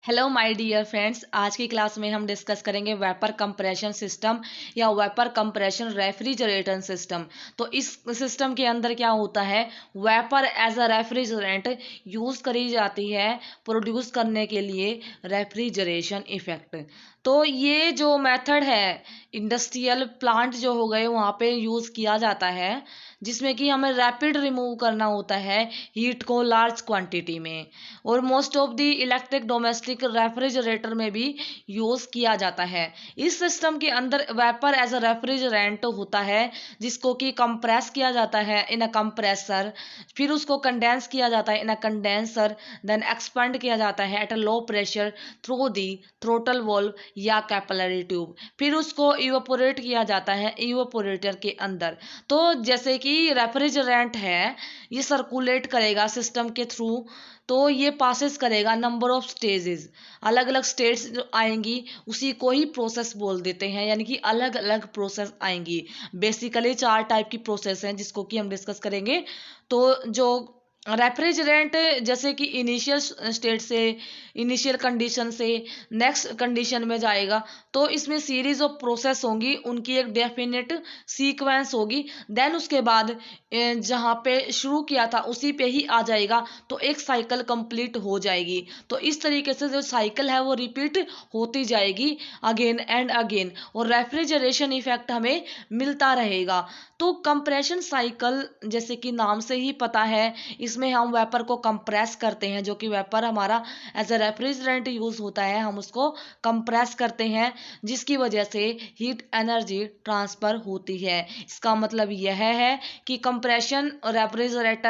Hello my dear friends, आज की class में हम डिस्कस करेंगे वेपर कंप्रेशन सिस्टम या वेपर कंप्रेशन रेफ्रिजरेटर सिस्टम। तो इस सिस्टम के अंदर क्या होता है, vapour as a refrigerant use करी जाती है प्रोड्यूस करने के लिए रेफ्रिजरेशन इफेक्ट। तो ये जो मेथड है इंडस्ट्रियल प्लांट जो हो गए वहाँ पे यूज़ किया जाता है, जिसमें कि हमें रैपिड रिमूव करना होता है हीट को लार्ज क्वांटिटी में। और most of the electric domestic refrigerator में भी यूज़ किया जाता है। इस सिस्टम के अंदर वेपर एज अ रेफ्रिजरेंट होता है, जिसको कि कंप्रेस किया जाता है इन अ कंप्रेसर, फिर उसको कंडेंस किया जाता है इन अ कंडेंसर, देन एक्सपेंड किया जाता है at a low pressure through the throttle valve या कैपिलरी ट्यूब, फिर उसको इवेपोरेट किया जाता है इवेपोरेटर के अंदर। तो जैसे कि रेफ्रिजरेंट है, ये सर्कुलेट करेगा सिस्टम के थ्रू, तो ये पासेस करेगा नंबर ऑफ स्टेजेस, अलग अलग स्टेट्स जो आएंगी उसी को ही प्रोसेस बोल देते हैं, यानी कि अलग अलग प्रोसेस आएंगी। बेसिकली 4 टाइप की प्रोसेस हैं जिसको कि हम डिस्कस करेंगे। तो जो रेफ्रिजरेंट जैसे कि इनिशियल स्टेट से, इनिशियल कंडीशन से नेक्स्ट कंडीशन में जाएगा, तो इसमें सीरीज ऑफ प्रोसेस होंगी, उनकी एक डेफिनेट सीक्वेंस होगी। देन उसके बाद जहाँ पे शुरू किया था उसी पे ही आ जाएगा, तो एक साइकिल कंप्लीट हो जाएगी। तो इस तरीके से जो साइकिल है वो रिपीट होती जाएगी अगेन एंड अगेन, और रेफ्रिजरेशन इफेक्ट हमें मिलता रहेगा। तो कंप्रेशन साइकिल जैसे कि नाम से ही पता है, इसमें हम वेपर को कंप्रेस करते हैं, जो कि वेपर हमारा एज अ रेफ्रिजरेंट यूज होता है, हम उसको कंप्रेस करते हैं, जिसकी वजह से हीट एनर्जी ट्रांसफर होती है। इसका मतलब यह है कि कंप्रेशन रेफ्रिजरेंट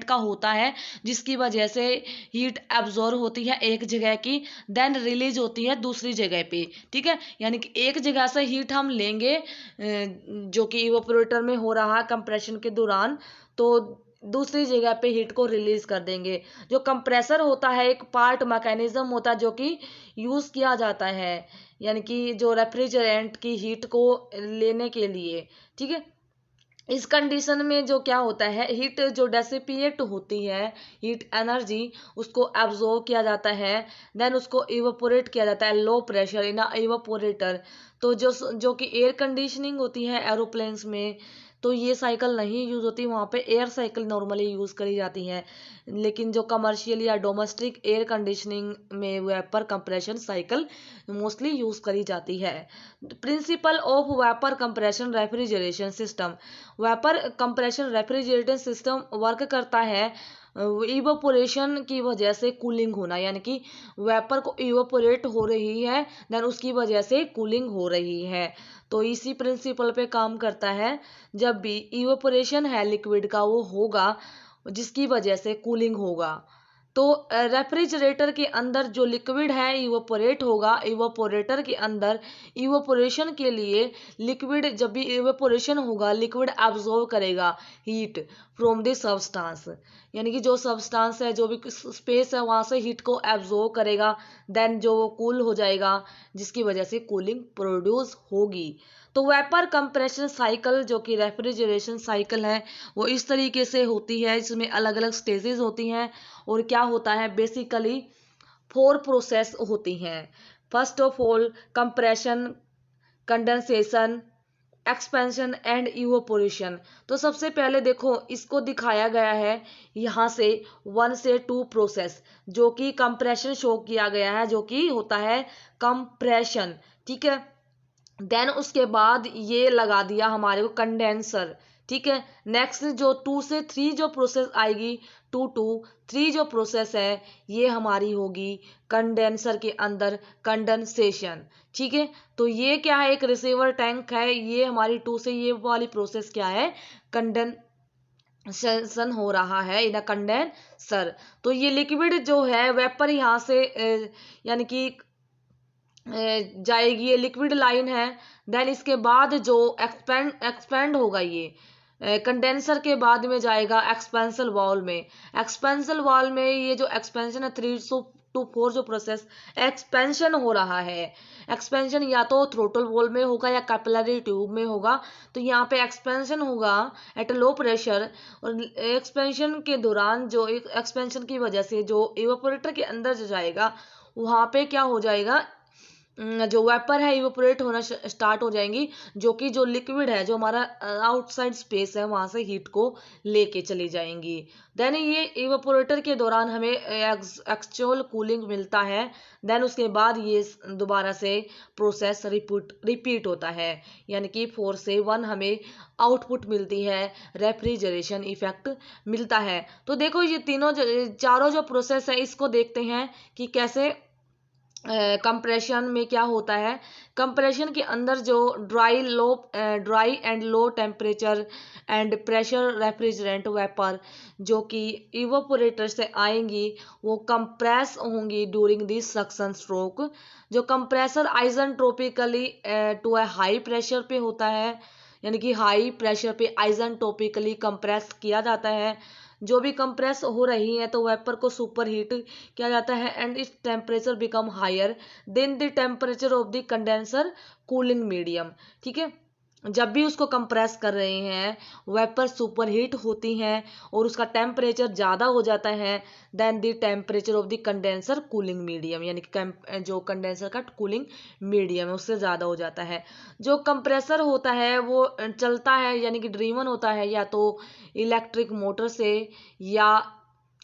का होता है, जिसकी वजह से हीट एब्जॉर्ब होती है एक जगह की, देन रिलीज होती है दूसरी जगह पे। ठीक है, यानी कि एक जगह से हीट हम लेंगे जो कि इवेपोरेटर में हो रहा है कंप्रेशन के दौरान, तो दूसरी जगह पे हीट को रिलीज कर देंगे। जो कंप्रेसर होता है एक पार्ट मैकेनिज्म होता है जो कि यूज किया जाता है, यानी कि जो रेफ्रिजरेंट की हीट को लेने के लिए। ठीक है, इस कंडीशन में जो क्या होता है, हीट जो डेसिपिएट होती है, हीट एनर्जी, उसको एब्जॉर्ब किया जाता है, देन उसको इवेपोरेट किया जाता है लो प्रेशर इन इवेपोरेटर। तो जो कि एयर कंडीशनिंग होती है एरोप्लेन्स में, तो ये साइकिल नहीं यूज होती, वहाँ पे एयर साइकिल नॉर्मली यूज करी जाती है। लेकिन जो कमर्शियल या डोमेस्टिक एयर कंडीशनिंग में vapour compression cycle mostly use करी जाती है। Principle of vapour compression refrigeration system, vapour compression refrigerator system work करता है इवेपोरेशन की वजह से कूलिंग होना, यानी कि वेपर को इवेपोरेट हो रही है, देन उसकी वजह से कूलिंग हो रही है। तो इसी प्रिंसिपल पे काम करता है। जब भी इवेपोरेशन है लिक्विड का वो होगा, जिसकी वजह से कूलिंग होगा। तो रेफ्रिजरेटर के अंदर जो लिक्विड है इवेपोरेट होगा, इवेपोरेटर के अंदर इवेपोरेशन के लिए लिक्विड, जब भी इवेपोरेशन होगा लिक्विड एब्जॉर्ब करेगा हीट फ्रॉम द सब्सटेंस, यानी कि जो सब्सटेंस है, जो भी स्पेस है, वहां से हीट को एब्जॉर्ब करेगा, देन जो वो कूल हो जाएगा, जिसकी वजह से कूलिंग प्रोड्यूस होगी। तो वेपर कंप्रेशन साइकिल जो कि रेफ्रिजरेशन साइकिल है, वो इस तरीके से होती है, इसमें अलग अलग स्टेजेस होती हैं। और क्या होता है, बेसिकली 4 प्रोसेस होती हैं। First of all compression, condensation, expansion and evaporation. तो सबसे पहले देखो, इसको दिखाया गया है यहाँ से 1 से 2 प्रोसेस, जो कि कंप्रेशन शो किया गया है, जो कि होता है कंप्रेशन। ठीक है, देन उसके बाद ये लगा दिया हमारे को कंडेंसर। ठीक है, नेक्स्ट जो 2 से 3 जो प्रोसेस आएगी, 2 to 3 जो प्रोसेस है, ये हमारी होगी कंडेंसर के अंदर कंडेंसेशन। ठीक है, तो ये क्या है, एक रिसीवर टैंक है, ये हमारी 2 से ये वाली प्रोसेस क्या है, कंडेंसेशन हो रहा है इन कंडेंसर। तो ये लिक्विड जो है वेपर यहाँ से यानी कि जाएगी, ये लिक्विड लाइन है। देन इसके बाद जो एक्सपेंड होगा, ये कंडेंसर के बाद में जाएगा एक्सपेंशन वॉल में। एक्सपेंशन वॉल में ये जो एक्सपेंशन है टू 4 जो प्रोसेस एक्सपेंशन हो रहा है, एक्सपेंशन या तो थ्रोटल वॉल में होगा या कैपिलरी ट्यूब में होगा। तो यहाँ पे एक्सपेंशन होगा एट लो प्रेशर, और एक्सपेंशन के दौरान जो एक्सपेंशन की वजह से जो इवेपोरेटर के अंदर जो जाएगा वहाँ पे क्या हो जाएगा, जो वेपर है इवेपोरेट होना स्टार्ट हो जाएंगी, जो कि जो लिक्विड है जो हमारा आउटसाइड स्पेस है वहां से हीट को लेके चली जाएंगी। देन ये इवेपोरेटर के दौरान हमें एक्चुअल कूलिंग मिलता है। देन उसके बाद ये दोबारा से प्रोसेस रिपीट होता है, यानी कि 4 से 1 हमें आउटपुट मिलती है, रेफ्रिजरेशन इफेक्ट मिलता है। तो देखो ये चारों जो प्रोसेस है इसको देखते हैं कि कैसे कंप्रेशन में क्या होता है। कंप्रेशन के अंदर जो dry and low temperature and pressure refrigerant vapour जो कि इवेपोरेटर से आएंगी वो कंप्रेस होंगी ड्यूरिंग दी सक्शन स्ट्रोक। जो compressor isentropically to a high pressure पे होता है, यानी कि हाई प्रेशर पे आइसेंट्रोपिकली कंप्रेस किया जाता है। जो भी कंप्रेस हो रही है तो वेपर को सुपर हीट किया जाता है and its temperature become higher than the temperature of the condenser cooling medium. ठीक है, जब भी उसको कंप्रेस कर रहे हैं वेपर सुपर हीट होती हैं और उसका टेम्परेचर ज़्यादा हो जाता है than the temperature of the condenser cooling medium, यानी कि जो कंडेंसर का कूलिंग मीडियम है उससे ज़्यादा हो जाता है। जो कंप्रेसर होता है वो चलता है यानी कि ड्रीवन होता है या तो इलेक्ट्रिक मोटर से या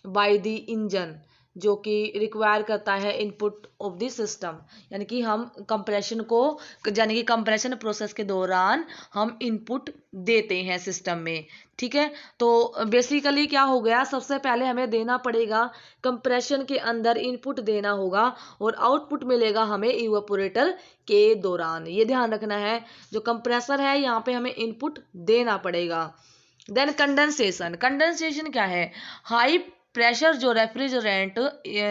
बाय द इंजन, जो कि रिक्वायर करता है इनपुट ऑफ द सिस्टम, यानी कि हम कंप्रेशन को यानी कि कंप्रेशन प्रोसेस के दौरान हम इनपुट देते हैं सिस्टम में। ठीक है, तो बेसिकली क्या हो गया, सबसे पहले हमें देना पड़ेगा कंप्रेशन के अंदर इनपुट देना होगा और आउटपुट मिलेगा हमें इवेपोरेटर के दौरान। ये ध्यान रखना है, जो कंप्रेसर है यहाँ पे हमें इनपुट देना पड़ेगा। देन कंडेंसेशन क्या है, हाई प्रेशर जो रेफ्रिजरेंट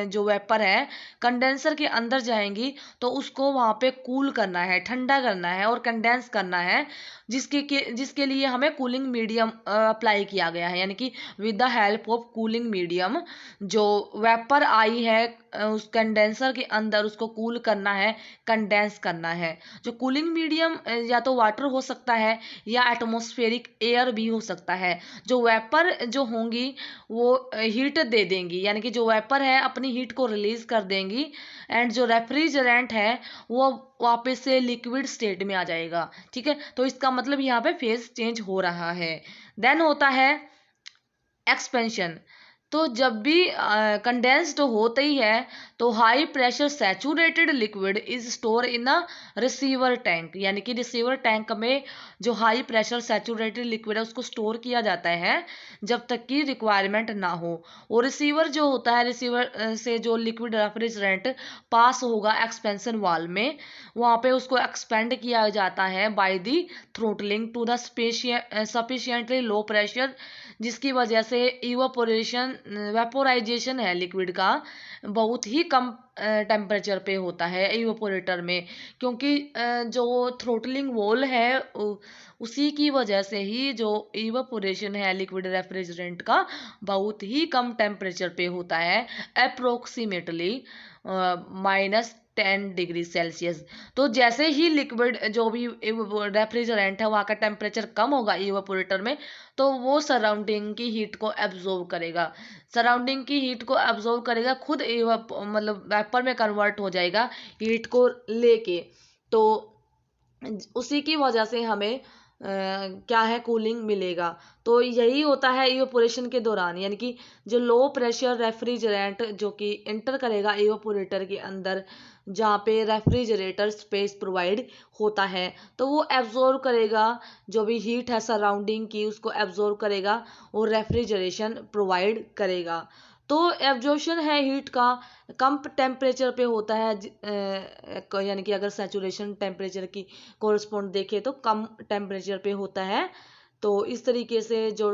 जो वेपर है कंडेंसर के अंदर जाएंगी तो उसको वहां पे कूल करना है, ठंडा करना है और कंडेंस करना है, जिसके लिए हमें कूलिंग मीडियम अप्लाई किया गया है, यानी कि with the help of cooling medium जो वेपर आई है उस कंडेंसर के अंदर उसको कूल करना है, कंडेंस करना है। जो कूलिंग मीडियम या तो वाटर हो सकता है या एटमॉस्फेरिक एयर भी हो सकता है। जो वेपर जो होंगी वो हीट दे देंगी, यानी कि जो वेपर है अपनी हीट को रिलीज कर देंगी एंड जो रेफ्रिजरेंट है वो वापस से लिक्विड स्टेट में आ जाएगा। ठीक है, तो इसका मतलब यहाँ पे फेज चेंज हो रहा है। देन होता है एक्सपेंशन। तो जब भी कंडेंस्ड होता ही है तो high pressure saturated liquid is store in a receiver tank, यानी कि रिसीवर टैंक में जो हाई प्रेशर सैचुरेटेड लिक्विड है उसको स्टोर किया जाता है जब तक कि रिक्वायरमेंट ना हो। और रिसीवर जो होता है, रिसीवर से जो लिक्विड रेफ्रिजरेंट पास होगा एक्सपेंशन वाल में वहाँ पे उसको एक्सपेंड किया जाता है by the throttling to the sufficiently low pressure, जिसकी वजह से वेपोराइजेशन है लिक्विड का बहुत ही कम टेम्परेचर पे होता है इवेपोरेटर में, क्योंकि जो थ्रोटलिंग वॉल है उसी की वजह से ही जो इवेपोरेशन है लिक्विड रेफ्रिजरेंट का बहुत ही कम टेम्परेचर पे होता है, अप्रोक्सीमेटली -10 डिग्री सेल्सियस। तो जैसे ही लिक्विड जो भी रेफ्रिजरेंट है वहाँ का टेम्परेचर कम होगा इवेपोरेटर में तो वो सराउंडिंग की हीट को एब्जॉर्ब करेगा, खुद मतलब वेपर में कन्वर्ट हो जाएगा हीट को लेके। तो उसी की वजह से हमें क्या है कूलिंग मिलेगा। तो यही होता है इवेपोरेशन के दौरान, यानी कि जो लो प्रेशर रेफ्रिजरेंट जो कि एंटर करेगा इवेपोरेटर के अंदर जहाँ पे रेफ्रिजरेटर स्पेस प्रोवाइड होता है तो वो एब्जॉर्ब करेगा जो भी हीट है सराउंडिंग की उसको एब्जॉर्ब करेगा और रेफ्रिजरेशन प्रोवाइड करेगा। तो एब्जॉर्प्शन है हीट का कम टेम्परेचर पे होता है, यानी कि अगर सैचुरेशन टेम्परेचर की कोरस्पॉन्ड देखें तो कम टेम्परेचर पे होता है। तो इस तरीके से जो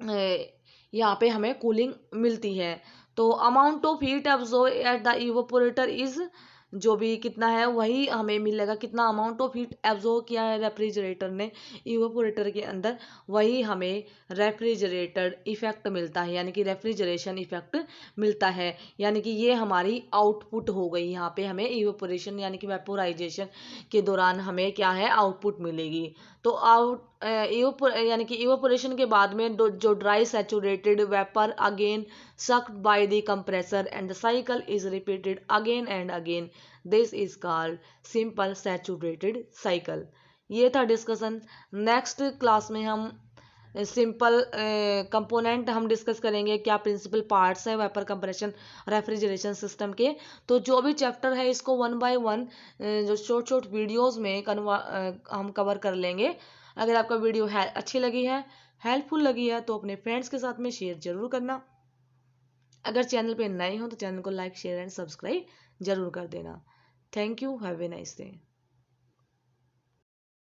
यहाँ पे हमें कूलिंग मिलती है। तो amount of heat absorb at the evaporator is जो भी कितना है वही हमें मिलेगा, कितना अमाउंट ऑफ हीट एब्जॉर्ब किया है रेफ्रिजरेटर ने इवेपोरेटर के अंदर, वही हमें रेफ्रिजरेटर इफेक्ट मिलता है, यानी कि रेफ्रिजरेशन इफेक्ट मिलता है। यानी कि ये हमारी आउटपुट हो गई, यहाँ पे हमें इवेपोरेशन यानी कि वेपोराइजेशन के दौरान हमें क्या है आउटपुट मिलेगी। तो यानी कि इवेपोरेशन के बाद में जो dry saturated vapour again sucked by the compressor and the cycle is repeated again and again. This is called simple saturated cycle. ये था डिस्कशन। नेक्स्ट क्लास में हम सिंपल कंपोनेंट हम डिस्कस करेंगे, क्या प्रिंसिपल पार्ट्स है वेपर कंप्रेशन रेफ्रिजरेशन सिस्टम के। तो जो भी चैप्टर है इसको 1 by 1 जो शॉर्ट शॉर्ट वीडियोस में हम कवर कर लेंगे। अगर आपका वीडियो अच्छी लगी है, हेल्पफुल लगी है, तो अपने फ्रेंड्स के साथ में शेयर जरूर करना। अगर चैनल पे नए हो तो चैनल को लाइक शेयर एंड सब्सक्राइब जरूर कर देना। Thank you, have a nice day.